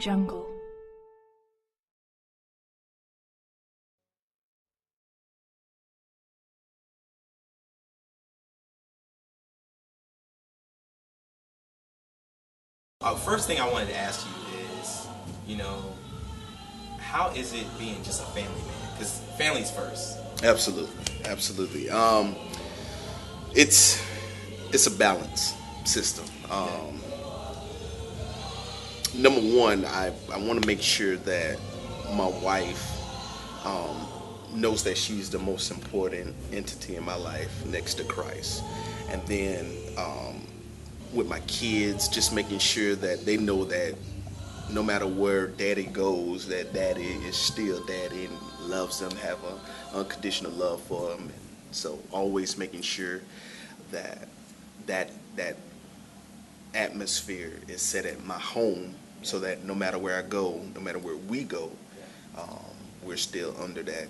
jungle. First thing I wanted to ask you is, how is it being just a family man? Because family's first. Absolutely, absolutely. It's a balance system. Number one, I want to make sure that my wife knows that she's the most important entity in my life next to Christ, and then with my kids, just making sure that they know that no matter where daddy goes, that daddy is still daddy and loves them, have an unconditional love for them. And so always making sure that that atmosphere is set at my home, so that no matter where I go, no matter where we go, we're still under that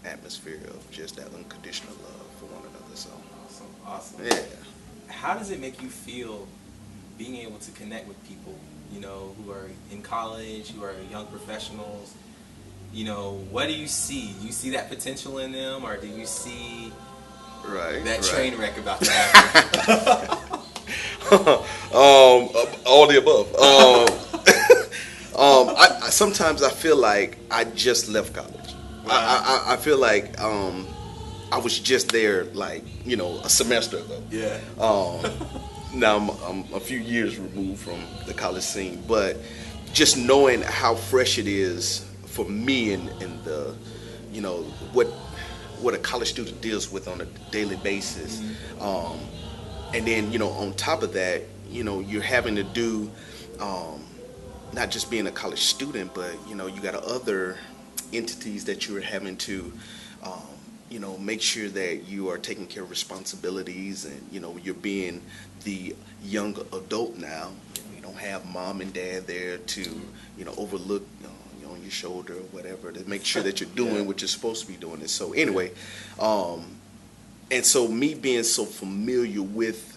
atmosphere of just that unconditional love for one another. So Awesome. yeah. How does it make you feel being able to connect with people, who are in college, who are young professionals? What do you see? Do you see that potential in them, or do you see that train wreck about to happen? All the above. Sometimes I feel like I just left college. Wow. I feel like I was just there, like, a semester ago. Yeah. Now I'm a few years removed from the college scene, but just knowing how fresh it is for me and the, what a college student deals with on a daily basis. And then, on top of that, you're having to do, not just being a college student, but, you got other entities that you're having to, make sure that you are taking care of responsibilities, and, you're being the young adult now. You don't have mom and dad there to, overlook, on your shoulder or whatever, to make sure that you're doing what you're supposed to be doing. And so anyway, and so me being so familiar with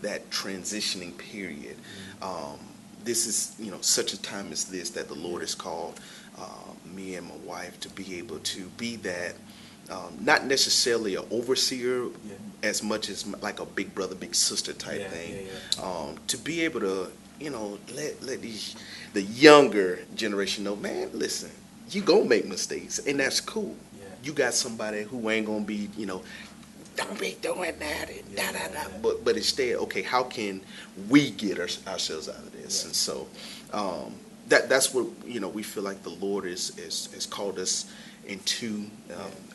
that transitioning period, this is, such a time as this that the Lord has called me and my wife to be able to be that, not necessarily an overseer as much as like a big brother, big sister type thing, to be able to, let the younger generation know, man, listen, you gonna make mistakes, and that's cool. You got somebody who ain't gonna be, don't be doing that, and but instead, okay, how can we get ourselves out of this? And so that's what we feel like the Lord has called us into,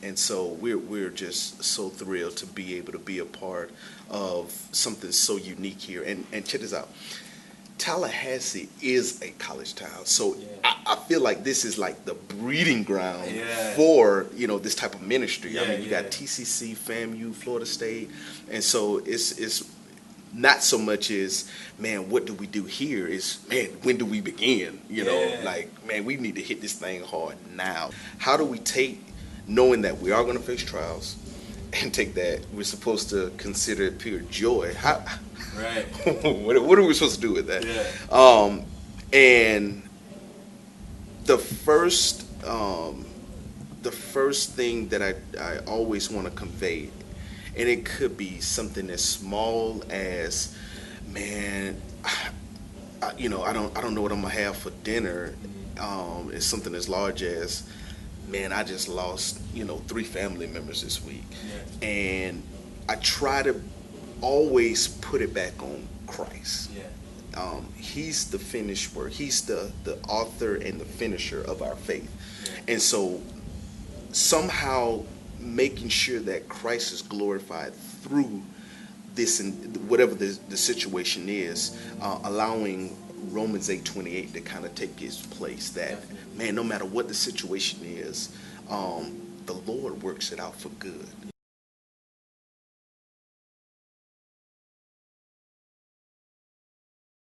and so we're just so thrilled to be able to be a part of something so unique here. And check this out. Tallahassee is a college town, so I feel like this is like the breeding ground for this type of ministry. I mean, you got TCC, FAMU, Florida State, and so it's not so much as, man, what do we do here? Is, man, when do we begin? Like, man, we need to hit this thing hard now. How do we take, knowing that we are going to face trials, and take that we're supposed to consider it pure joy? Right. What are we supposed to do with that? And the first thing that I always want to convey, and it could be something as small as, man, I don't know what I'm gonna have for dinner. It's something as large as, man, I just lost 3 family members this week, and I try to always put it back on Christ. He's the finished work. He's the author and the finisher of our faith. And so somehow making sure that Christ is glorified through this, and whatever the situation is, allowing Romans 8:28 to kind of take its place, that, man, no matter what the situation is, the Lord works it out for good.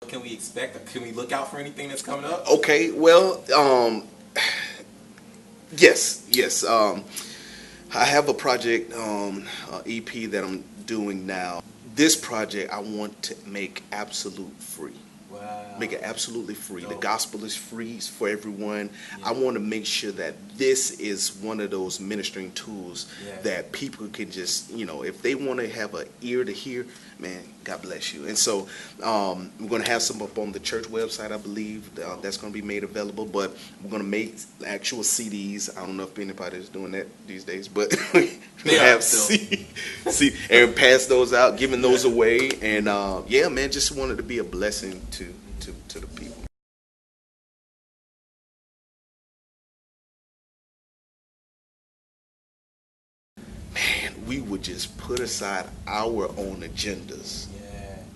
Can we expect? Can we look out for anything that's coming up? Okay, well, yes. I have a project, EP that I'm doing now. This project I want to make absolute free. Wow. Make it absolutely free. Dope. The gospel is free. It's for everyone. Yeah. I want to make sure that this is one of those ministering tools Yeah. that people can just, if they want to have an ear to hear, man, God bless you. And so we're going to have some up on the church website, I believe. That's going to be made available. But we're going to make actual CDs. I don't know if anybody's doing that these days, but we have and pass those out, giving those away. And yeah, man, just wanted to be a blessing to the people. Man, we would just put aside our own agendas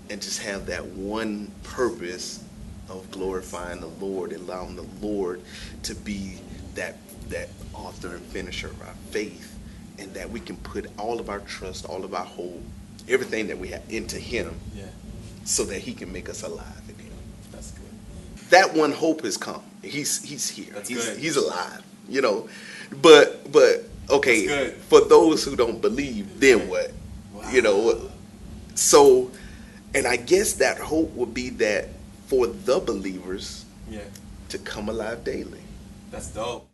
and just have that one purpose of glorifying the Lord, allowing the Lord to be that author and finisher of our faith, and that we can put all of our trust, all of our hope, everything that we have into Him, so that He can make us alive again. That's good. That one hope has come. He's here. That's good. Good. He's alive. But okay, for those who don't believe, then what? Wow. So, and I guess that hope would be that for the believers to come alive daily. That's dope.